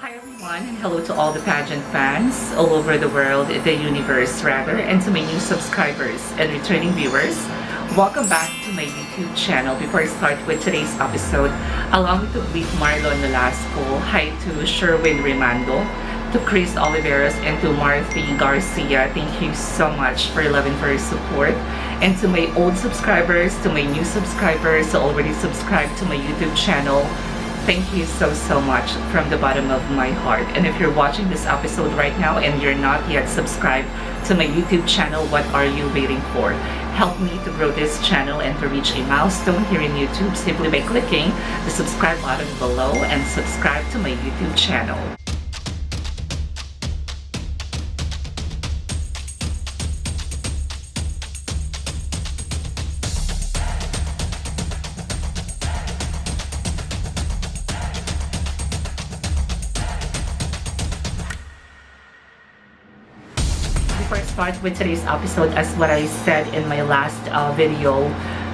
Hi everyone, and hello to all the pageant fans all over the world, the universe rather, and to my new subscribers and returning viewers. Welcome back to my YouTube channel. Before I start with today's episode, allow me to greet Marlon Nolasco, hi to Sherwin Rimando, to Chris Oliveros, and to Marthy Garcia. Thank you so much for love and for your support. And to my old subscribers, to my new subscribers who already subscribed to my YouTube channel, thank you so much from the bottom of my heart. And if you're watching this episode right now and you're not yet subscribed to my YouTube channel, what are you waiting for? Help me to grow this channel and to reach a milestone here in YouTube simply by clicking the subscribe button below and subscribe to my YouTube channel. Before I start with today's episode, as what I said in my last video,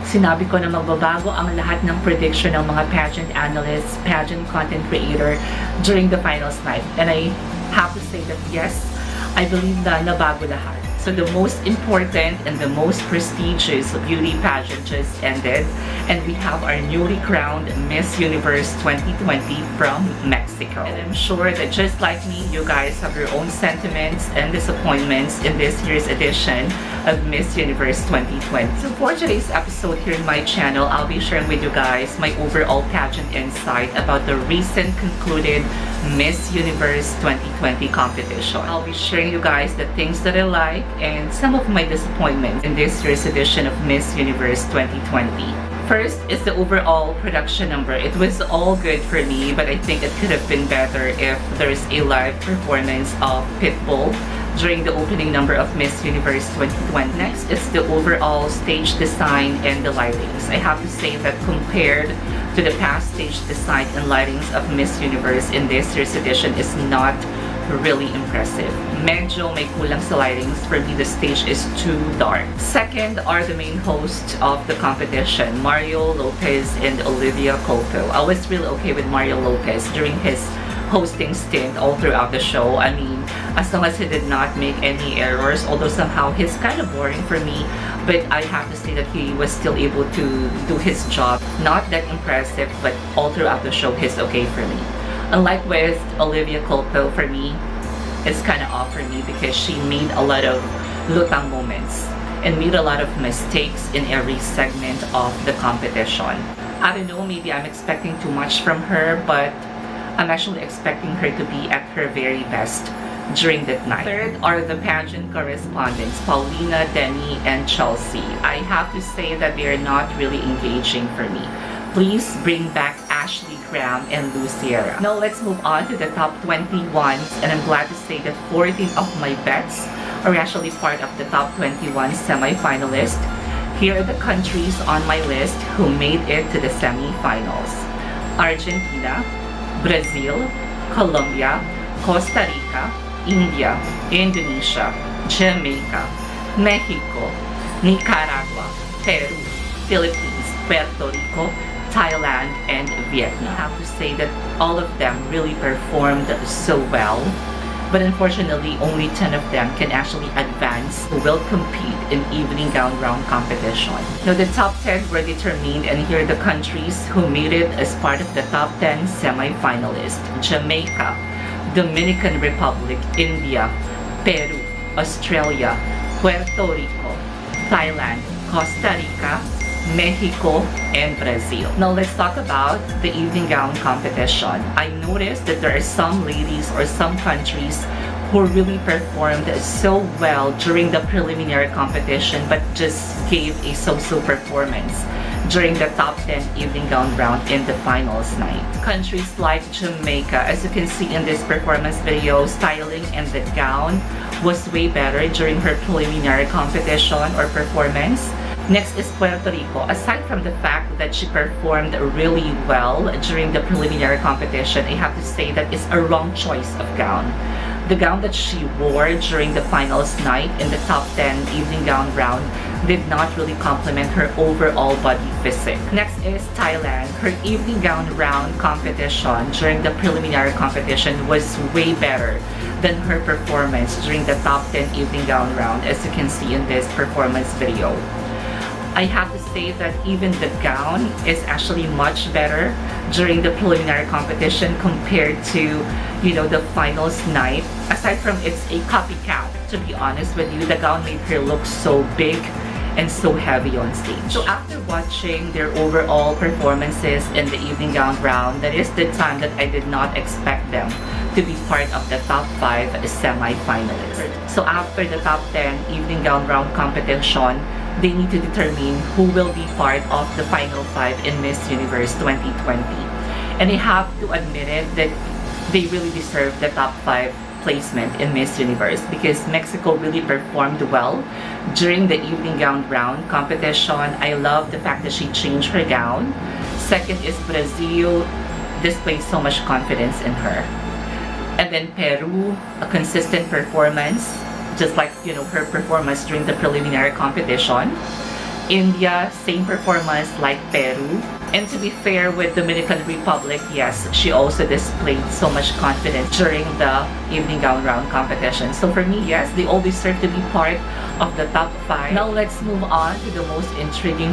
sinabi ko na magbabago ang lahat ng prediction ng mga pageant analysts, pageant content creator during the finals night. And I have to say that yes, I believe na nabago lahat. So the most important and the most prestigious beauty pageant just ended, and we have our newly crowned Miss Universe 2020 from Mexico. And I'm sure that just like me, you guys have your own sentiments and disappointments in this year's edition of Miss Universe 2020. So for today's episode here in my channel, I'll be sharing with you guys my overall pageant insight about the recent concluded Miss Universe 2020 competition. I'll be sharing you guys the things that I like and some of my disappointments in this year's edition of Miss Universe 2020. First is the overall production number. It was all good for me, but I think it could have been better if there's a live performance of Pitbull during the opening number of Miss Universe 2020. Next is the overall stage design and the lightings. I have to say that compared to the past stage design and lightings of Miss Universe in this year's edition is not really impressive. Medyo may kulang sa lightings. For me, the stage is too dark. Second are the main hosts of the competition, Mario Lopez and Olivia Colpo. I was really okay with Mario Lopez during his hosting stint all throughout the show. I mean, as long as he did not make any errors, although somehow he's kind of boring for me, but I have to say that he was still able to do his job. Not that impressive, but all throughout the show, he's okay for me. Unlike with Olivia Colpo, for me, it's kind of off for me because she made a lot of lutang moments and made a lot of mistakes in every segment of the competition. I don't know, maybe I'm expecting too much from her, but I'm actually expecting her to be at her very best during that night. Third are the pageant correspondents, Paulina, Demi, and Chelsea. I have to say that they are not really engaging for me. Please bring back Ashley Graham and Luciera. Now let's move on to the top 21, and I'm glad to say that 14 of my bets are actually part of the top 21 semi-finalists. Here are the countries on my list who made it to the semi-finals: Argentina, Brazil, Colombia, Costa Rica, India, Indonesia, Jamaica, Mexico, Nicaragua, Peru, Philippines, Puerto Rico, Thailand, and Vietnam. I have to say that all of them really performed so well, but unfortunately only 10 of them can actually advance who will compete in evening gown round competition. Now the top 10 were determined, and here are the countries who made it as part of the top 10 semi-finalists: Jamaica, Dominican Republic, India, Peru, Australia, Puerto Rico, Thailand, Costa Rica, Mexico, and Brazil. Now let's talk about the evening gown competition. I noticed that there are some ladies or some countries who really performed so well during the preliminary competition but just gave a so-so performance during the top 10 evening gown round in the finals night. Countries like Jamaica, as you can see in this performance video, styling and the gown was way better during her preliminary competition or performance. Next is Puerto Rico. Aside from the fact that she performed really well during the preliminary competition, I have to say that it's a wrong choice of gown. The gown that she wore during the finals night in the top 10 evening gown round did not really complement her overall body physique. Next is Thailand. Her evening gown round competition during the preliminary competition was way better than her performance during the top 10 evening gown round, as you can see in this performance video. I have to say that even the gown is actually much better during the preliminary competition compared to, the finals night. Aside from it's a copycat, to be honest with you, the gown made her look so big and so heavy on stage. So after watching their overall performances in the evening gown round, that is the time that I did not expect them to be part of the top 5 semi-finalists. So after the top 10 evening gown round competition, they need to determine who will be part of the final 5 in Miss Universe 2020. And I have to admit it that they really deserve the top 5 placement in Miss Universe because Mexico really performed well during the evening gown round competition. I love the fact that she changed her gown. Second is Brazil displayed so much confidence in her. And then Peru, a consistent performance, just like her performance during the preliminary competition. India, same performance like Peru. And to be fair with Dominican Republic, yes, she also displayed so much confidence during the evening gown round competition. So for me, yes, they all deserve to be part of the top 5. Now let's move on to the most intriguing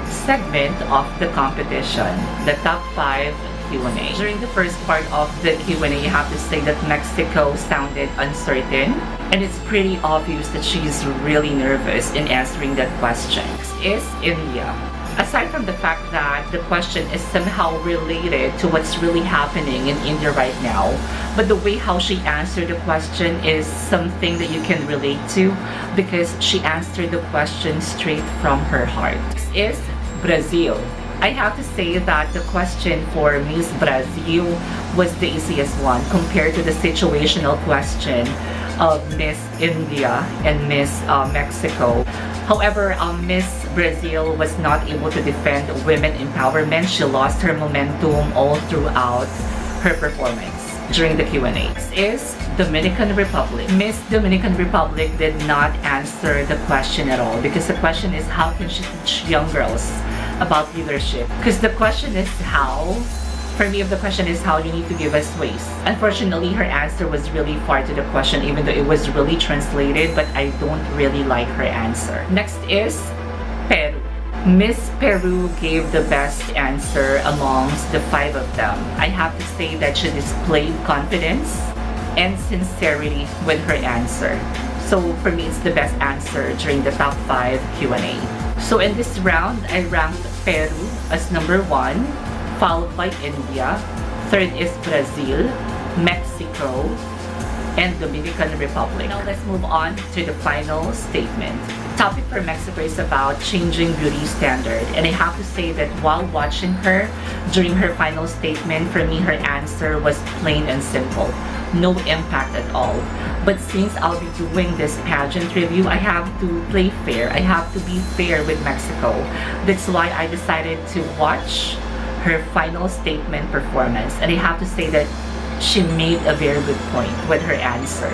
segment of the competition, the top 5 Q&A. During the first part of the Q&A, you have to say that Mexico sounded uncertain, and it's pretty obvious that she's really nervous in answering that question. Next is India. Aside from the fact that the question is somehow related to what's really happening in India right now, but the way how she answered the question is something that you can relate to because she answered the question straight from her heart. Next is Brazil. I have to say that the question for Miss Brazil was the easiest one compared to the situational question of Miss India and Miss Mexico. However, Miss Brazil was not able to defend women empowerment. She lost her momentum all throughout her performance during the Q&A. Next is Dominican Republic. Miss Dominican Republic did not answer the question at all because the question is how can she teach young girls about leadership? Because the question is how. For me, if the question is how, you need to give us ways. Unfortunately, her answer was really far to the question, even though it was really translated, but I don't really like her answer. Next is Peru. Miss Peru gave the best answer amongst the 5 of them. I have to say that she displayed confidence and sincerity with her answer. So for me, it's the best answer during the top 5 Q&A. So in this round, I ranked Peru as number 1, followed by India. Third is Brazil, Mexico, and Dominican Republic. Now let's move on to the final statement. Topic for Mexico is about changing beauty standard, and I have to say that while watching her during her final statement, for me her answer was plain and simple. No impact at all. But since I'll be doing this pageant review, I have to play fair. I have to be fair with Mexico. That's why I decided to watch her final statement performance, and I have to say that she made a very good point with her answer.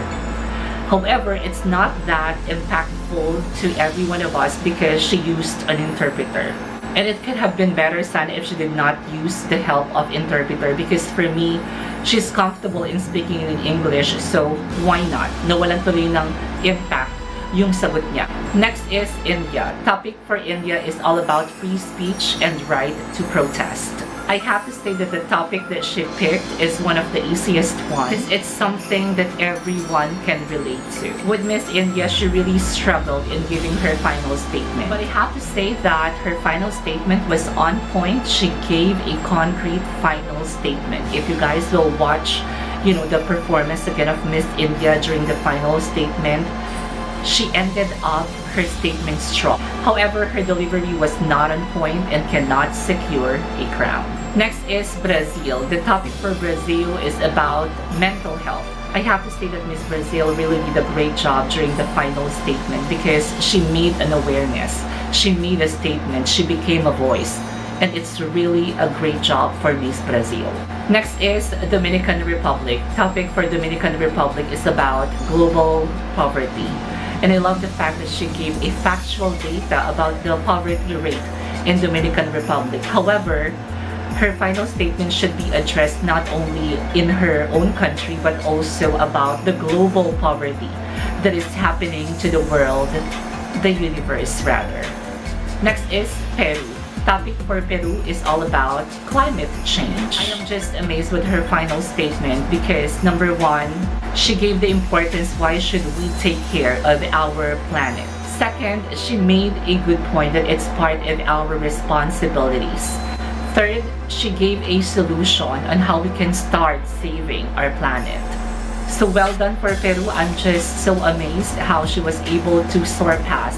However, it's not that impactful to every one of us because she used an interpreter. And it could have been better, Sana, if she did not use the help of interpreter because for me, she's comfortable in speaking in English, so why not? Nawalan tuloy ng impact yung sagot niya. Next is India. Topic for India is all about free speech and right to protest. I have to say that the topic that she picked is one of the easiest ones because it's something that everyone can relate to. With Miss India, she really struggled in giving her final statement. But I have to say that her final statement was on point. She gave a concrete final statement. If you guys will watch, the performance again of Miss India during the final statement, she ended up her statement strong. However, her delivery was not on point and cannot secure a crown. Next is Brazil. The topic for Brazil is about mental health. I have to say that Miss Brazil really did a great job during the final statement because she made an awareness. She made a statement. She became a voice. And it's really a great job for Miss Brazil. Next is Dominican Republic. Topic for Dominican Republic is about global poverty. And I love the fact that she gave a factual data about the poverty rate in Dominican Republic. However, her final statement should be addressed not only in her own country but also about the global poverty that is happening to the world, the universe rather. Next is Peru. Topic for Peru is all about climate change. I am just amazed with her final statement because number one, she gave the importance why should we take care of our planet. Second, she made a good point that it's part of our responsibilities. Third, she gave a solution on how we can start saving our planet. So well done for Peru. I'm just so amazed how she was able to surpass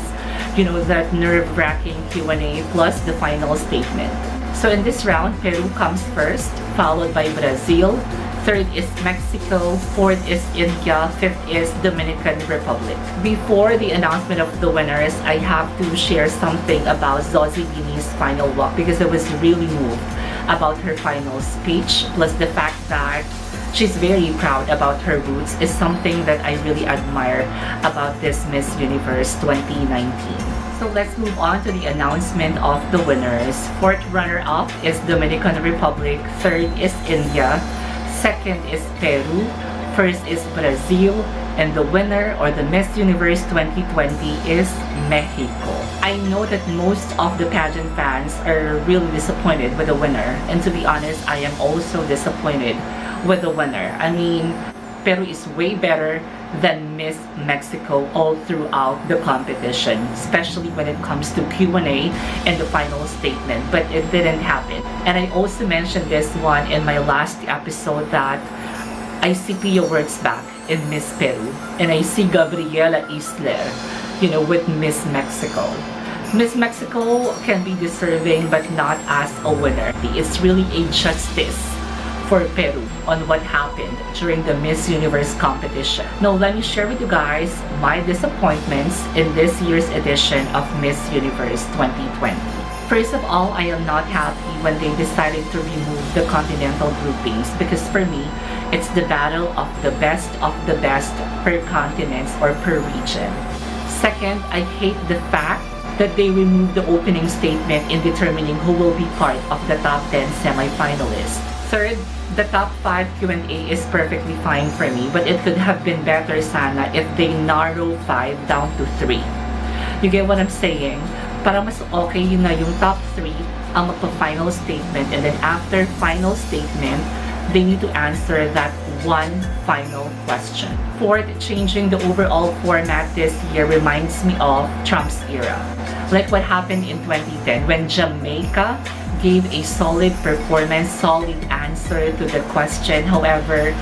that nerve-wracking Q&A plus the final statement. So in this round, Peru comes first, followed by Brazil. Third is Mexico. Fourth is India. Fifth is Dominican Republic. Before the announcement of the winners, I have to share something about Zosie Dini's final walk because I was really moved about her final speech, plus the fact that she's very proud about her roots is something that I really admire about this Miss Universe 2019. So let's move on to the announcement of the winners. Fourth runner-up is Dominican Republic. Third is India. Second is Peru. First is Brazil. And the winner or the Miss Universe 2020 is Mexico. I know that most of the pageant fans are really disappointed with the winner. And to be honest, I am also disappointed with the winner. I mean, Peru is way better than Miss Mexico all throughout the competition, especially when it comes to Q&A and the final statement, but it didn't happen. And I also mentioned this one in my last episode that I see Pia Works back in Miss Peru, and I see Gabriela Isler, with Miss Mexico. Miss Mexico can be deserving but not as a winner. It's really a justice for Peru on what happened during the Miss Universe competition. Now let me share with you guys my disappointments in this year's edition of Miss Universe 2020. First of all, I am not happy when they decided to remove the continental groupings because for me, it's the battle of the best per continents or per region. Second, I hate the fact that they removed the opening statement in determining who will be part of the top 10 semi-finalists. Third, the top 5 Q&A is perfectly fine for me, but it could have been better sana if they narrow 5 down to 3. You get what I'm saying? Para mas okay yun na yung top 3 ang magpa-final statement, and then after final statement, they need to answer that one final question. Fourth, changing the overall format this year reminds me of Trump's era. Like what happened in 2010 when Jamaica gave a solid performance, solid answer to the question. However,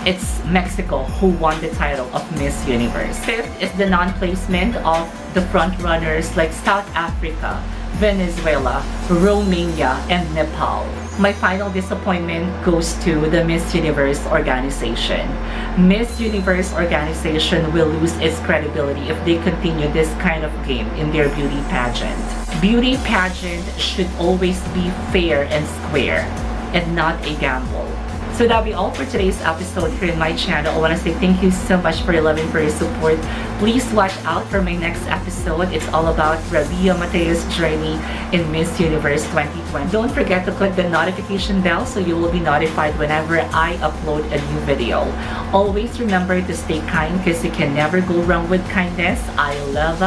it's Mexico who won the title of Miss Universe. Fifth is the non-placement of the frontrunners like South Africa, Venezuela, Romania, and Nepal. My final disappointment goes to the Miss Universe organization. Miss Universe organization will lose its credibility if they continue this kind of game in their beauty pageant. Beauty pageant should always be fair and square and not a gamble. So that'll be all for today's episode here in my channel. I want to say thank you so much for your love and for your support. Please watch out for my next episode. It's all about Rabia Mateo's journey in Miss Universe 2020. Don't forget to click the notification bell so you will be notified whenever I upload a new video. Always remember to stay kind because you can never go wrong with kindness. I love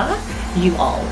you all.